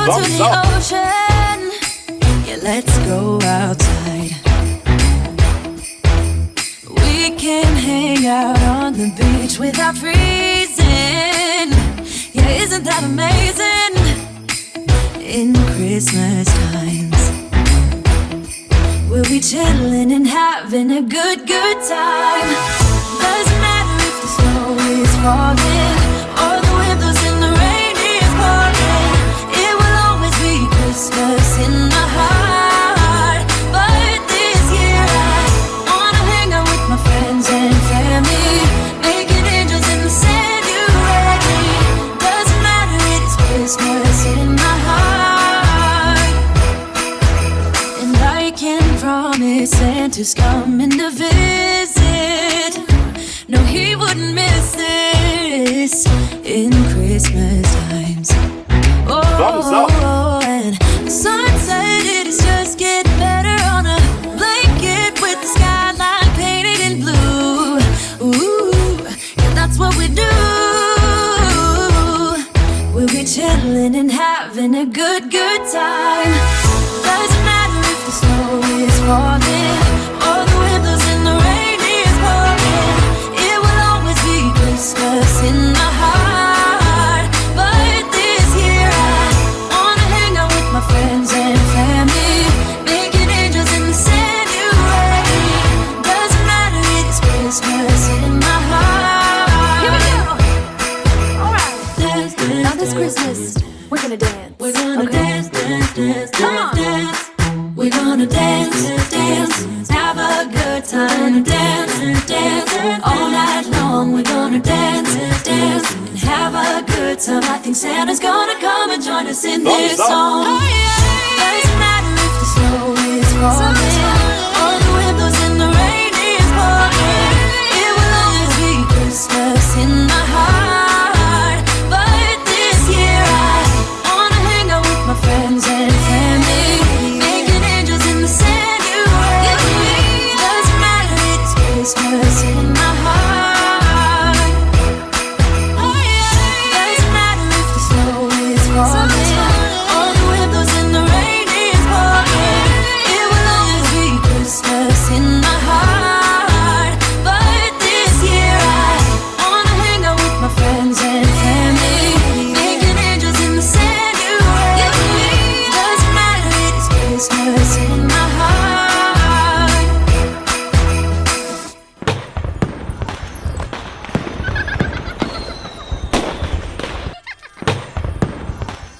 go to the ocean. Yeah, let's go outside. We can hang out on the beach without freezing. Yeah, isn't that amazing? In Christmas times, we'll be chilling and having a good time. Doesn't matter if the snow is falling or the wind blows and the rain is pouring. It will always be Christmas in my heart. But this year I wanna hang out with my friends and family, making angels in the sanctuary. Doesn't matter, it's Christmas in my heart. And I can promise Santa's coming to visit. No, he wouldn't miss this in Christmas times. Oh, and the sun said it is just getting better on a blanket with the skyline painted in blue. Ooh, yeah, that's what we do. We'll be chilling and having a good time. Doesn't matter if the snow is falling or the wind blows and the rain is pouring. It will always be Christmas in my heart. But this year I wanna hang out with my friends and family, making angels in the sanctuary. Doesn't matter, it's Christmas in my heart. Here we go. All right. Dance, dance, now this Christmas, we're gonna dance. We're gonna dance, dance, dance, come on. Dance. We're gonna dance, dance, have a good time. Dance, dance, all night long. We're gonna dance, dance, and have a good time. I think Santa's gonna come and join us in this song. Oh, yeah. Doesn't matter if the snow is falling